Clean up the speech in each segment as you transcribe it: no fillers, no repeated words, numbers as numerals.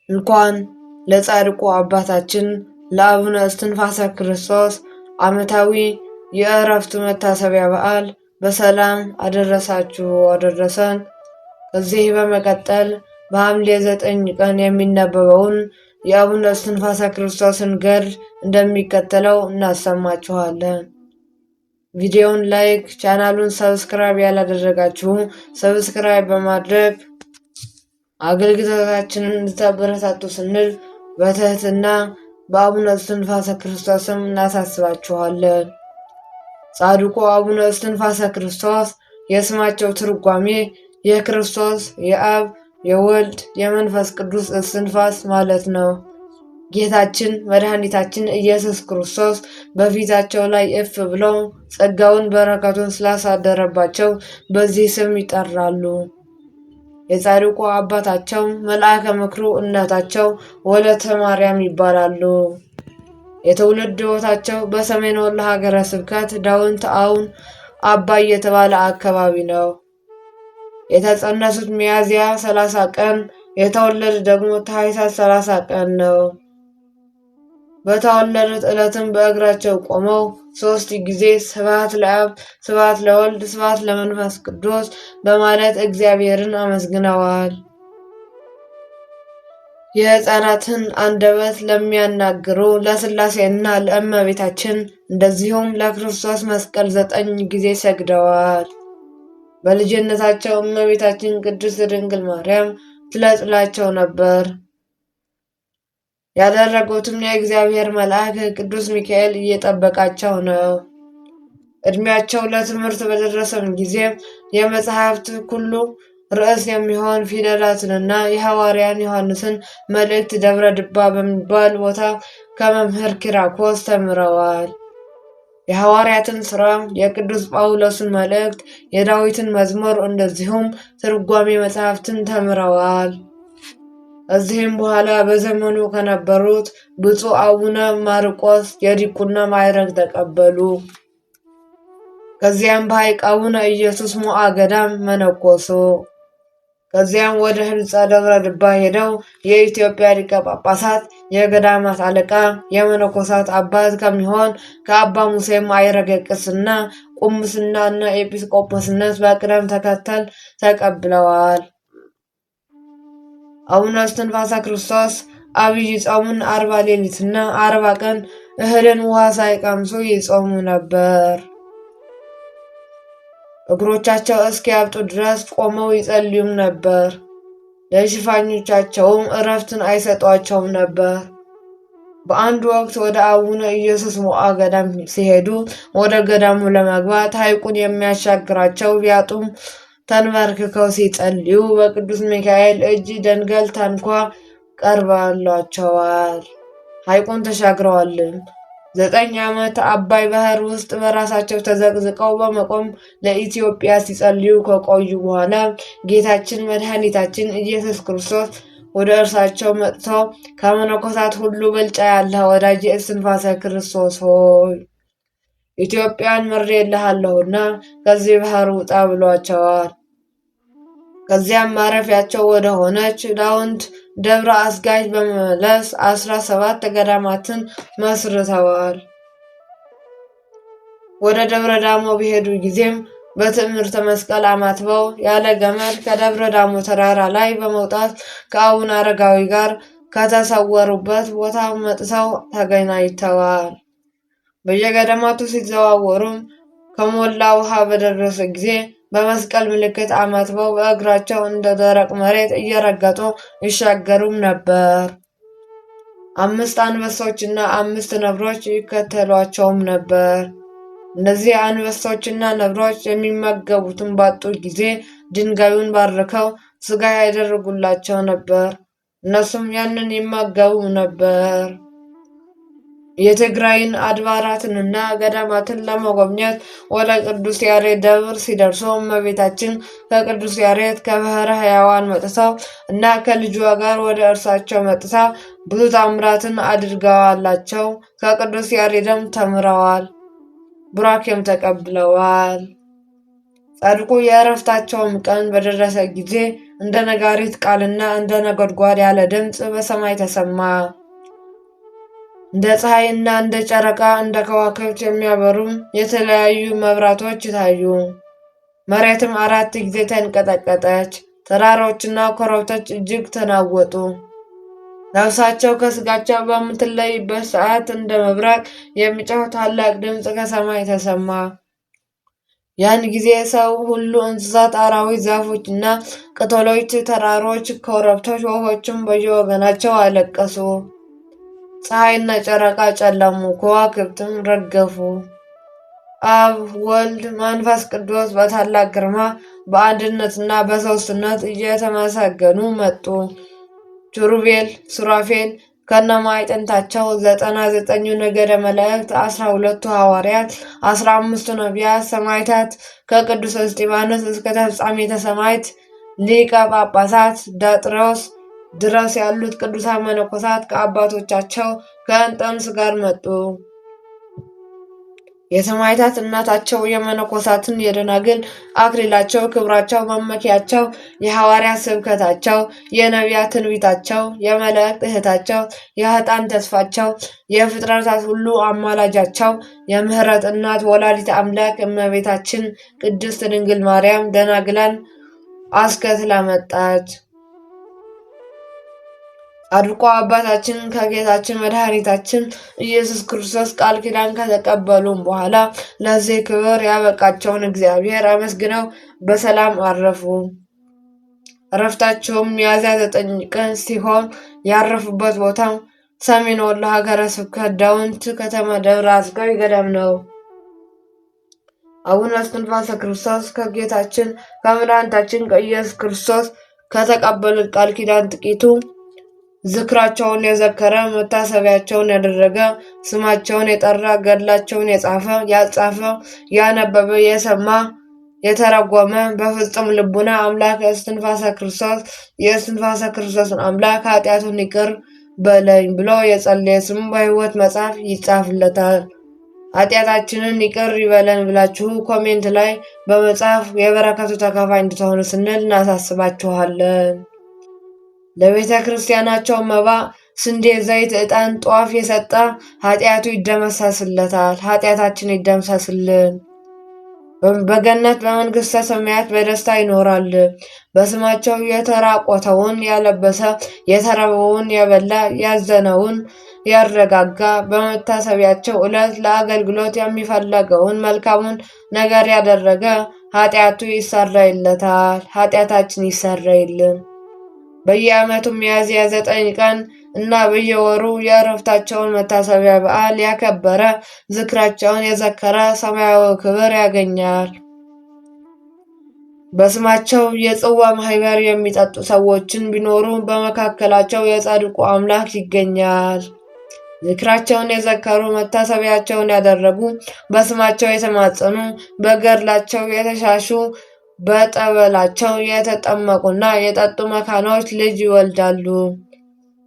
እንኳን ለጻድቁ አባታችን ለአቡነ እስትንፋሰ ክርስቶስ ዓመታዊ የዕረፍቱ መታሰቢያ በዓል በሰላም አደረሳችሁ አደረሰን። ከዚህ በመቀጠል በሐምሌ 9 ቀን የሚነበበውን የአቡነ እስትንፋሰ ክርስቶስን ገድል እንደሚከተለው እናሰማችኋለን። ቪዲዮውን ላይክ፣ ቻናሉን ሰብስክራይብ ያላደረጋችሁ ሰብስክራይብ በማድረግ አገልግሎታችንን እንድታበረታቱ ስንል በትህትና በአቡነ እስትንፋሰ ክርስቶስም እናሳስባችኋለን። ጻድቁ አቡነ እስትንፋሰ ክርስቶስ የስማቸው ትርጓሜ የክርስቶስ የአብ የወልድ የመንፈስ ቅዱስ እስትንፋስ ማለት ነው። ጌታችን መድኃኒታችን ኢየሱስ ክርስቶስ በፊታቸው ላይ እፍ ብለው ጸጋውን በረከቱን ስላሳደረባቸው በዚህ ስም ይጠራሉ። የጻድቁ አባታቸው መልአከ ምክሩ እናታቸው ወለተ ማርያም ይባላሉ። የትውልድ ቦታቸው በሰሜን ወሎ ሀገረ ስብከት ዳውንት አውን አባይ የተባለ አካባቢ ነው። የተጸነሱት ሚያዝያ 30 ቀን የተወለዱ ደግሞ ታኅሳስ 30 ቀን ነው። በተወለዱት ዕለትም በእግራቸው ቆመው 3 ጊዜ ስብሐት ለአብ፣ ስብሐት ለወልድ፣ ስብሐት ለመንፈስ ቅዱስ በማለት እግዚአብሔርን አመስግነዋል። የሕፃናትን አንደበት ለሚያናግሩ ለሥላሴና ለእመቤታችን እንደዚሁም ለክርስቶስ መስቀል 9 ጊዜ ሰግደዋል። በልጅነታቸው እመቤታችን ቅድስት ድንግል ማርያም ትለጥላቸው ነበር። ያደረጉትም የእግዚአብሔር መልአክ ቅዱስ ሚካኤል እየጠበቃቸው ነው። ዕድሜያቸው ለትምህርት በደረሰም ጊዜ የመጽሐፍት ሁሉ ርዕስ የሚሆን ፊደላትንና የሐዋርያን ዮሐንስን መልእክት ደብረ ድባ በሚባል ቦታ ከመምህር ኪራኮስ ተምረዋል። የሐዋርያትን ሥራ፣ የቅዱስ ጳውሎስን መልእክት፣ የዳዊትን መዝሙር እንደዚሁም ትርጓሜ መጽሐፍትን ተምረዋል። እዚህም በኋላ በዘመኑ ከነበሩት ብፁዕ አቡነ ማርቆስ የዲቁና ማዕረግ ተቀበሉ። ከዚያም በሐይቅ አቡነ ኢየሱስ ሞዐ ገዳም መነኮሱ። ከዚያም ወደ ህንጻ ደብረ ድባ ሄደው የኢትዮጵያ ሊቀ ጳጳሳት የገዳማት አለቃ የመነኮሳት አባት ከሚሆን ከአባ ሙሴ ማዕረገ ቅስና፣ ቁምስና እና ኤጲስቆጶስነት በቅደም ተከተል ተቀብለዋል። አቡነ እስትንፋሰ ክርስቶስ አብይ ጾሙን 40 ሌሊትና 40 ቀን እህልን ውሃ ሳይቀምሱ ይጾሙ ነበር። እግሮቻቸው እስኪያብጡ ድረስ ቆመው ይጸልዩም ነበር። ለሽፋኞቻቸውም እረፍትን አይሰጧቸውም ነበር። በአንድ ወቅት ወደ አቡነ ኢየሱስ ሞዐ ገዳም ሲሄዱ ወደ ገዳሙ ለመግባት ሐይቁን የሚያሻግራቸው ቢያጡም ተንበርክከው ሲጸልዩ በቅዱስ ሚካኤል እጅ ደንገል ታንኳ ቀርባላቸዋል። ሐይቁን ተሻግረዋልም። 9 ዓመት አባይ ባህር ውስጥ በራሳቸው ተዘቅዝቀው በመቆም ለኢትዮጵያ ሲጸልዩ ከቆዩ በኋላ ጌታችን መድኃኒታችን ኢየሱስ ክርስቶስ ወደ እርሳቸው መጥተው ከመነኮሳት ሁሉ በልጫ ያለህ ወዳጄ እስትንፋሰ ክርስቶስ ሆይ ኢትዮጵያን ምሬልሃለሁና ከዚህ ባህር ውጣ ብሏቸዋል። ከዚያም ማረፊያቸው ወደ ሆነች ዳውንት ደብረ አስጋጅ በመመለስ 17 ገዳማትን መስርተዋል። ወደ ደብረ ዳሞ በሄዱ ጊዜም በትዕምርተ መስቀል አማትበው ያለ ገመድ ከደብረ ዳሞ ተራራ ላይ በመውጣት ከአቡነ አረጋዊ ጋር ከተሰወሩበት ቦታ መጥተው ተገናኝተዋል። በየገዳማቱ ሲዘዋወሩም ከሞላ ውሃ በደረሰ ጊዜ በመስቀል ምልክት አማትበው በእግራቸው እንደ ደረቅ መሬት እየረገጡ ይሻገሩም ነበር። 5 አንበሶችና 5 ነብሮች ይከተሏቸውም ነበር። እነዚህ አንበሶችና ነብሮች የሚመገቡትን ባጡ ጊዜ ድንጋዩን ባርከው ስጋ ያደርጉላቸው ነበር። እነሱም ያንን ይመገቡ ነበር። የትግራይን አድባራትንና ገዳማትን ለመጎብኘት ወደ ቅዱስ ያሬድ ደብር ሲደርሱ እመቤታችን ከቅዱስ ያሬድ ከባሕረ ሕያዋን መጥተው እና ከልጇ ጋር ወደ እርሳቸው መጥታ ብዙ ታምራትን አድርገዋላቸው። ከቅዱስ ያሬድም ተምረዋል፣ ቡራኬም ተቀብለዋል። ጻድቁ የዕረፍታቸውም ቀን በደረሰ ጊዜ እንደ ነጋሪት ቃልና እንደ ነጎድጓድ ያለ ድምፅ በሰማይ ተሰማ። እንደ ፀሐይና እንደ ጨረቃ እንደ ከዋክብት የሚያበሩ የተለያዩ መብራቶች ታዩ። መሬትም 4 ጊዜ ተንቀጠቀጠች። ተራሮችና ኮረብቶች እጅግ ተናወጡ። ነፍሳቸው ከስጋቸው በምትለይበት ሰዓት እንደ መብረቅ የሚጮህ ታላቅ ድምፅ ከሰማይ ተሰማ። ያን ጊዜ ሰው ሁሉ፣ እንስሳት፣ አራዊት፣ ዛፎች እና ቅጠሎች፣ ተራሮች፣ ኮረብቶች፣ ወፎችም በየወገናቸው አለቀሱ። ፀሐይና ጨረቃ ጨለሙ፣ ከዋክብትም ረገፉ። አብ፣ ወልድ፣ መንፈስ ቅዱስ በታላቅ ግርማ በአንድነትና በሦስትነት እየተመሰገኑ መጡ። ኪሩቤል፣ ሱራፌል ከነማዕጠንታቸው፣ 99ኙ ነገደ መላእክት፣ 12ቱ ሐዋርያት፣ 15ቱ ነቢያት፣ ሰማዕታት ከቅዱስ እስጢፋኖስ እስከ ተፍጻሜተ ሰማዕት ሊቀ ጳጳሳት ዳጥሮስ ድረስ ያሉት ቅዱሳን መነኮሳት ከአባቶቻቸው ከእንጦንስ ጋር መጡ። የሰማዕታት እናታቸው፣ የመነኮሳትን የደናግል አክሊላቸው፣ ክብራቸው፣ መመኪያቸው፣ የሐዋርያት ስብከታቸው፣ የነቢያት ትንቢታቸው፣ የመላእክት እህታቸው፣ የኃጥአን ተስፋቸው፣ የፍጥረታት ሁሉ አማላጃቸው፣ የምሕረት እናት ወላዲተ አምላክ እመቤታችን ቅድስት ድንግል ማርያም ደናግላን አስከትላ መጣች። ጻድቁ አባታችን ከጌታችን መድኃኒታችን ኢየሱስ ክርስቶስ ቃል ኪዳን ከተቀበሉም በኋላ ለዚህ ክብር ያበቃቸውን እግዚአብሔር አመስግነው በሰላም አረፉ። እረፍታቸውም ሚያዝያ 9 ቀን ሲሆን ያረፉበት ቦታው ሰሜን ወሎ ሀገረ ስብከት ዳውንት ከተማ ደብረ አስጋዊ ገዳም ነው። አቡነ እስትንፋሰ ክርስቶስ ከጌታችን ከመድኃኒታችን ከኢየሱስ ክርስቶስ ከተቀበሉት ቃል ኪዳን ጥቂቱ ዝክራቸውን የዘከረ፣ መታሰቢያቸውን ያደረገ፣ ስማቸውን የጠራ፣ ገድላቸውን የጻፈ፣ ያጻፈ፣ ያነበበ፣ የሰማ፣ የተረጎመ በፍጹም ልቡና አምላክ እስትንፋሰ ክርስቶስ የእስትንፋሰ ክርስቶስን አምላክ ኃጢአቱን ይቅር በለኝ ብሎ የጸለየ ስሙ በሕይወት መጽሐፍ ይጻፍለታል። ኃጢአታችንን ይቅር ይበለን ብላችሁ ኮሜንት ላይ በመጻፍ የበረከቱ ተካፋይ እንድትሆኑ ስንል እናሳስባችኋለን። ለቤተ ክርስቲያናቸው መባ፣ ስንዴ፣ ዘይት፣ ዕጣን፣ ጧፍ የሰጠ ኃጢአቱ ይደመሰስለታል። ኃጢአታችን ይደምሰስልን። በገነት በመንግሥተ ሰማያት በደስታ ይኖራል። በስማቸው የተራቆተውን ያለበሰ፣ የተራበውን ያበላ፣ ያዘነውን ያረጋጋ፣ በመታሰቢያቸው ዕለት ለአገልግሎት የሚፈለገውን መልካሙን ነገር ያደረገ ኃጢአቱ ይሰረይለታል። ኃጢአታችን ይሰረይልን። በየዓመቱ ሚያዝያ 9 ቀን እና በየወሩ የዕረፍታቸውን መታሰቢያ በዓል ያከበረ፣ ዝክራቸውን የዘከረ ሰማያዊ ክብር ያገኛል። በስማቸው የጽዋ ማህበር የሚጠጡ ሰዎችን ቢኖሩ በመካከላቸው የጻድቁ አምላክ ይገኛል። ዝክራቸውን የዘከሩ፣ መታሰቢያቸውን ያደረጉ፣ በስማቸው የተማጸኑ፣ በገድላቸው የተሻሹ፣ በጠበላቸው የተጠመቁና የጠጡ መካኖች ልጅ ይወልዳሉ።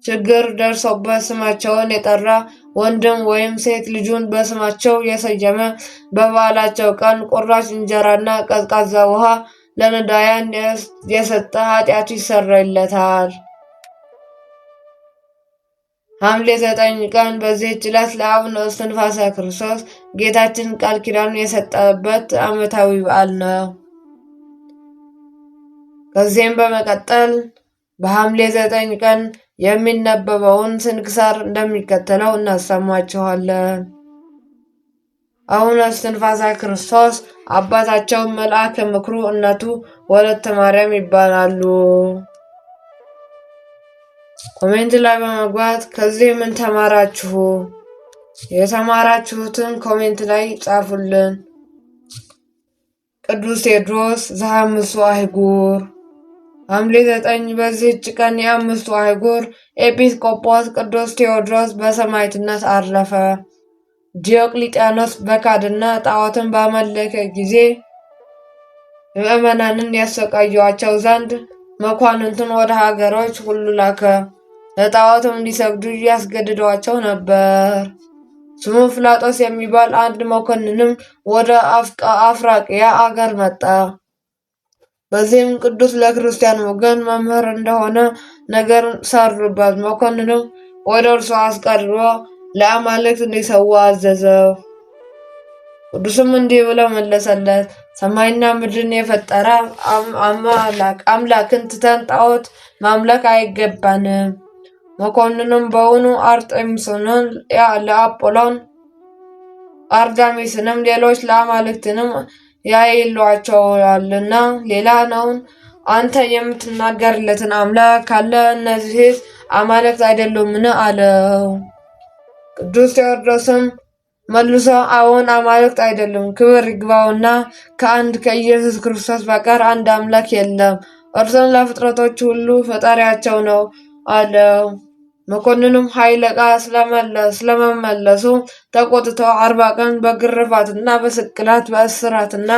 ችግር ደርሶበት ስማቸውን የጠራ ወንድም ወይም ሴት ልጁን በስማቸው የሰየመ በበዓላቸው ቀን ቁራሽ እንጀራና ቀዝቃዛ ውሃ ለነዳያን የሰጠ ኃጢአቱ ይሰረይለታል። ሐምሌ 9 ቀን በዚህች ዕለት ለአቡነ እስትንፋሰ ክርስቶስ ጌታችን ቃል ኪዳኑን የሰጠበት ዓመታዊ በዓል ነው። ከዚህም በመቀጠል በሐምሌ 9 ቀን የሚነበበውን ስንክሳር እንደሚከተለው እናሰማችኋለን። አቡነ እስትንፋሰ ክርስቶስ አባታቸው መልአከ ምክሩ እናቱ ወለተ ማርያም ይባላሉ። ኮሜንት ላይ በመግባት ከዚህ ምን ተማራችሁ? የተማራችሁትን ኮሜንት ላይ ጻፉልን። ቅዱስ ቴዎድሮስ ዘአምስቱ አህጉር ሐምሌ 9 በዚህች ቀን የአምስቱ አህጉር ኤጲስቆጶስ ቅዱስ ቴዎድሮስ በሰማዕትነት አረፈ። ዲዮቅልጥያኖስ በካድና ጣዖትን ባመለከ ጊዜ ምዕመናንን ያሰቃዩአቸው ዘንድ መኳንንቱን ወደ ሀገሮች ሁሉ ላከ። ለጣዖትም እንዲሰግዱ ያስገድዷቸው ነበር። ስሙ ፍላጦስ የሚባል አንድ መኮንንም ወደ አፍራቅያ አገር መጣ። በዚህም ቅዱስ ለክርስቲያን ወገን መምህር እንደሆነ ነገር ሰሩበት። መኮንንም ወደ እርሱ አስቀርቦ ለአማልክት እንዲሰዋ አዘዘው። ቅዱስም እንዲህ ብለው መለሰለት፣ ሰማይና ምድርን የፈጠረ አምላክን ትተን ጣዖት ማምለክ አይገባንም። መኮንንም በውኑ አርጤምስንም ለአጶሎን አርዳሚስንም ሌሎች ለአማልክትንም ያይሏቸዋልና ሌላ ነውን? አንተ የምትናገርለትን አምላክ ካለ እነዚህ አማልክት አይደሉምን? አለው። ቅዱስ ቴዎድሮስም መልሶ አዎን አማልክት አይደሉም፣ ክብር ይግባውና ከአንድ ከኢየሱስ ክርስቶስ በቀር አንድ አምላክ የለም፣ እርሱም ለፍጥረቶች ሁሉ ፈጣሪያቸው ነው አለው። መኮንኑም ኃይለ ቃል ስለመመለሱ ተቆጥቶ 40 ቀን በግርፋትና በስቅላት በእስራትና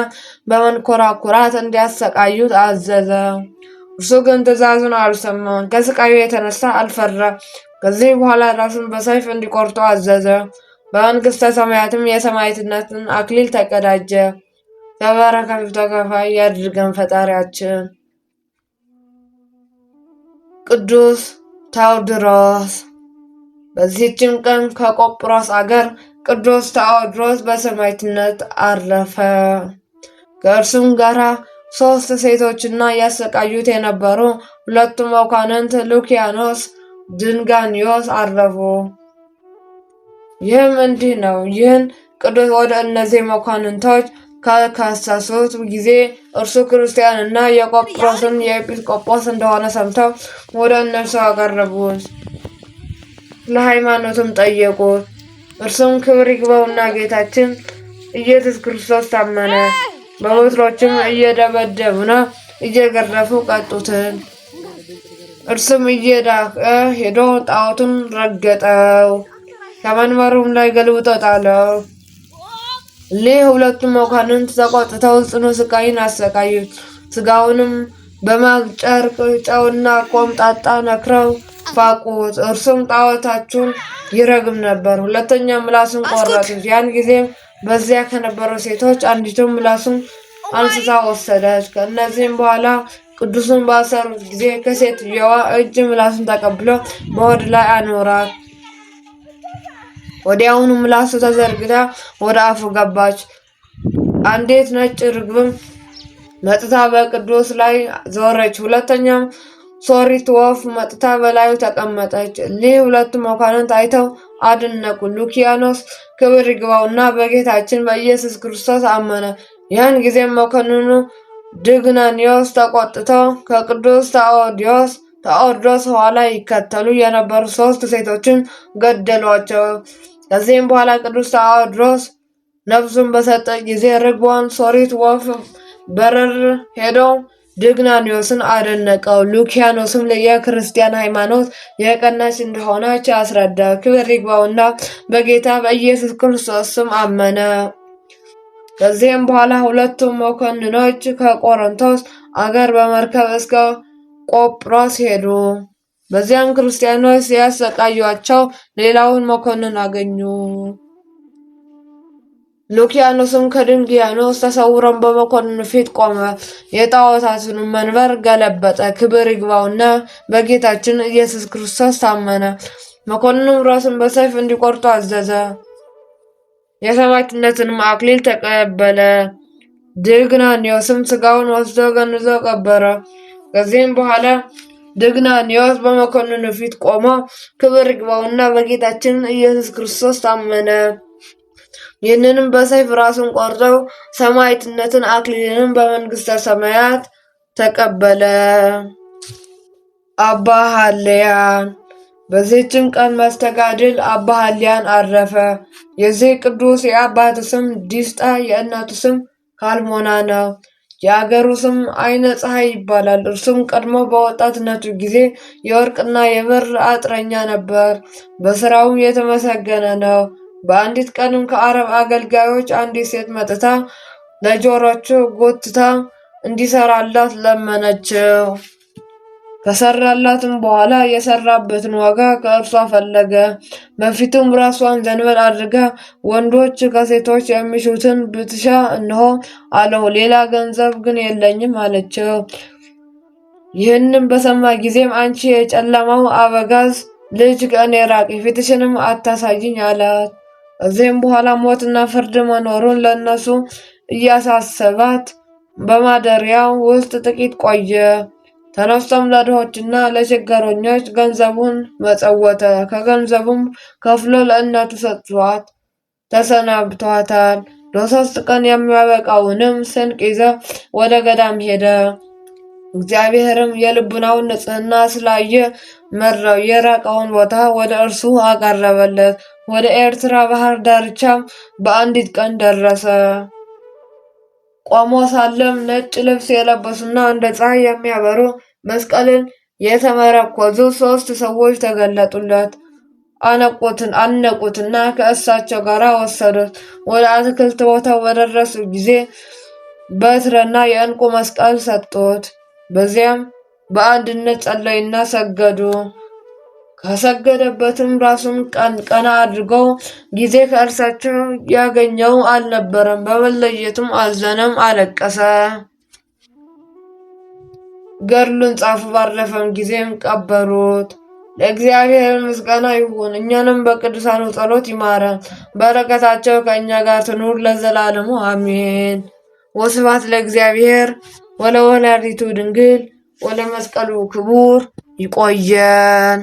በመንኮራኩራት እንዲያሰቃዩት አዘዘ። እርሱ ግን ትእዛዙን አልሰማም። ከስቃዩ የተነሳ አልፈራ። ከዚህ በኋላ ራሱን በሰይፍ እንዲቆርጡ አዘዘ። በመንግስተ ሰማያትም የሰማዕትነትን አክሊል ተቀዳጀ። ከበረከቱ ተካፋይ ያድርገን ፈጣሪያችን። ቅዱስ ታውድሮስ። በዚህችም ቀን ከቆጵሮስ አገር ቅዱስ ታዎድሮስ በሰማዕትነት አረፈ። ከእርሱም ጋር 3 ሴቶችና ያሰቃዩት የነበሩ 2 መኳንንት ሉኪያኖስ፣ ድንጋኒዮስ አረፉ። ይህም እንዲህ ነው። ይህን ቅዱስ ወደ እነዚህ መኳንንቶች ከከሰሱት ጊዜ እርሱ ክርስቲያን እና የቆጵሮስን የኤጲስቆጶስ እንደሆነ ሰምተው ወደ እነርሱ አቀረቡት። ለሃይማኖትም ጠየቁት። እርሱም ክብር ይግባውና ጌታችን ኢየሱስ ክርስቶስ ታመነ። በበትሮችም እየደበደቡና እየገረፉ ቀጡትን። እርሱም እየዳቀ ሄዶ ጣዖቱን ረገጠው፣ ከመንበሩም ላይ ገልብጦ ጣለው። እሊህ 2 መኳንንት ተቆጥተው ጽኑ ስቃይን አሰቃዩት። ስጋውንም በማግ ጨርቅ ጨውና ኮምጣጣ ነክረው ፋቁት። እርሱም ጣዖታችሁን ይረግም ነበር። ሁለተኛ ምላሱን ቆረጡት። ያን ጊዜም በዚያ ከነበሩ ሴቶች አንዲቱ ምላሱን አንስታ ወሰደች። ከእነዚህም በኋላ ቅዱሱን ባሰሩት ጊዜ ከሴትየዋ እጅ ምላሱን ተቀብሎ በሆድ ላይ አኖራት። ወዲያውኑ ምላሱ ተዘርግታ ወደ አፉ ገባች። አንዲት ነጭ ርግብም መጥታ በቅዱስ ላይ ዞረች። ሁለተኛም ሶሪት ወፍ መጥታ በላዩ ተቀመጠች። እሊህ 2 መኳንንት አይተው አደነቁ። ሉኪያኖስ ክብር ይግባውና በጌታችን በኢየሱስ ክርስቶስ አመነ። ያን ጊዜም መኮንኑ ድግናኒዮስ ተቆጥተው ከቅዱስ ታዎድሮስ ኋላ ይከተሉ የነበሩ 3 ሴቶችን ገደሏቸው። ከዚህም በኋላ ቅዱስ ታዎድሮስ ነፍሱን በሰጠ ጊዜ ርግቧን ሶሪት ወፍ በረር ሄዶ ድግናኒዮስን አደነቀው። ሉኪያኖስም የክርስቲያን ሃይማኖት የቀናች እንደሆነች አስረዳ። ክብር ይግባውና በጌታ በኢየሱስ ክርስቶስ ስም አመነ። ከዚህም በኋላ 2 መኮንኖች ከቆሮንቶስ አገር በመርከብ እስከ ቆጵሮስ ሄዱ። በዚያም ክርስቲያኖች ሲያሰቃዩአቸው ሌላውን መኮንን አገኙ። ሉኪያኖስም ከድንጊያኖስ ተሰውረን በመኮንኑ ፊት ቆመ። የጣዖታቱን መንበር ገለበጠ። ክብር ይግባውና በጌታችን ኢየሱስ ክርስቶስ ታመነ። መኮንኑም ራሱን በሰይፍ እንዲቆርጡ አዘዘ። የሰማዕትነትንም አክሊል ተቀበለ። ድግናኒዮስም ስጋውን ወስዶ ገንዞ ቀበረ። ከዚህም በኋላ ድግናኒዮስ በመኮንኑ ፊት ቆሞ ክብር ይግባውና በጌታችን ኢየሱስ ክርስቶስ ታመነ። ይህንንም በሰይፍ ራሱን ቆርጠው ሰማዕትነትን አክሊልንም በመንግስተ ሰማያት ተቀበለ። አባ ሀልያን። በዚህችም ቀን መስተጋድል አባ ሀልያን አረፈ። የዚህ ቅዱስ የአባቱ ስም ዲስጣ የእናቱ ስም ካልሞና ነው። የአገሩ ስም አይነ ፀሐይ ይባላል። እርሱም ቀድሞ በወጣትነቱ ጊዜ የወርቅና የብር አጥረኛ ነበር። በስራውም የተመሰገነ ነው። በአንዲት ቀንም ከአረብ አገልጋዮች አንዲት ሴት መጥታ ለጆሮቹ ጎትታ እንዲሰራላት ለመነችው። ከሰራላትም በኋላ የሰራበትን ዋጋ ከእርሷ ፈለገ። በፊቱም ራሷን ዘንበል አድርጋ ወንዶች ከሴቶች የሚሹትን ብትሻ እንሆ አለው፣ ሌላ ገንዘብ ግን የለኝም አለችው። ይህንም በሰማ ጊዜም አንቺ የጨለማው አበጋዝ ልጅ ከእኔ ራቂ፣ ፊትሽንም አታሳይኝ አላት። ከዚህም በኋላ ሞትና ፍርድ መኖሩን ለእነሱ እያሳሰባት በማደሪያው ውስጥ ጥቂት ቆየ። ተነስቶም ለድሆችና ለችግረኞች ገንዘቡን መጸወተ። ከገንዘቡም ከፍሎ ለእናቱ ሰጥቷት ተሰናብቷታል። ለ3 ቀን የሚያበቃውንም ስንቅ ይዞ ወደ ገዳም ሄደ። እግዚአብሔርም የልቡናውን ንጽሕና ስላየ መራው። የራቀውን ቦታ ወደ እርሱ አቀረበለት። ወደ ኤርትራ ባህር ዳርቻም በአንዲት ቀን ደረሰ። ቆሞ ሳለም ነጭ ልብስ የለበሱና እንደ ፀሐይ የሚያበሩ መስቀልን የተመረኮዙ 3 ሰዎች ተገለጡለት። አነቁትና ከእሳቸው ጋር ወሰዱት። ወደ አትክልት ቦታ በደረሱ ጊዜ በትረና የዕንቁ መስቀል ሰጡት። በዚያም በአንድነት ጸለዩና ሰገዱ። ከሰገደበትም ራሱን ቀና አድርገው ጊዜ ከእርሳቸው ያገኘው አልነበረም። በመለየቱም አዘነም፣ አለቀሰ። ገድሉን ጻፉ። ባረፈም ጊዜም ቀበሩት። ለእግዚአብሔር ምስጋና ይሁን፣ እኛንም በቅዱሳኑ ጸሎት ይማረን፣ በረከታቸው ከእኛ ጋር ትኑር ለዘላለሙ አሜን። ወስብሐት ለእግዚአብሔር ወለወላዲቱ ድንግል ወለመስቀሉ ክቡር። ይቆየን።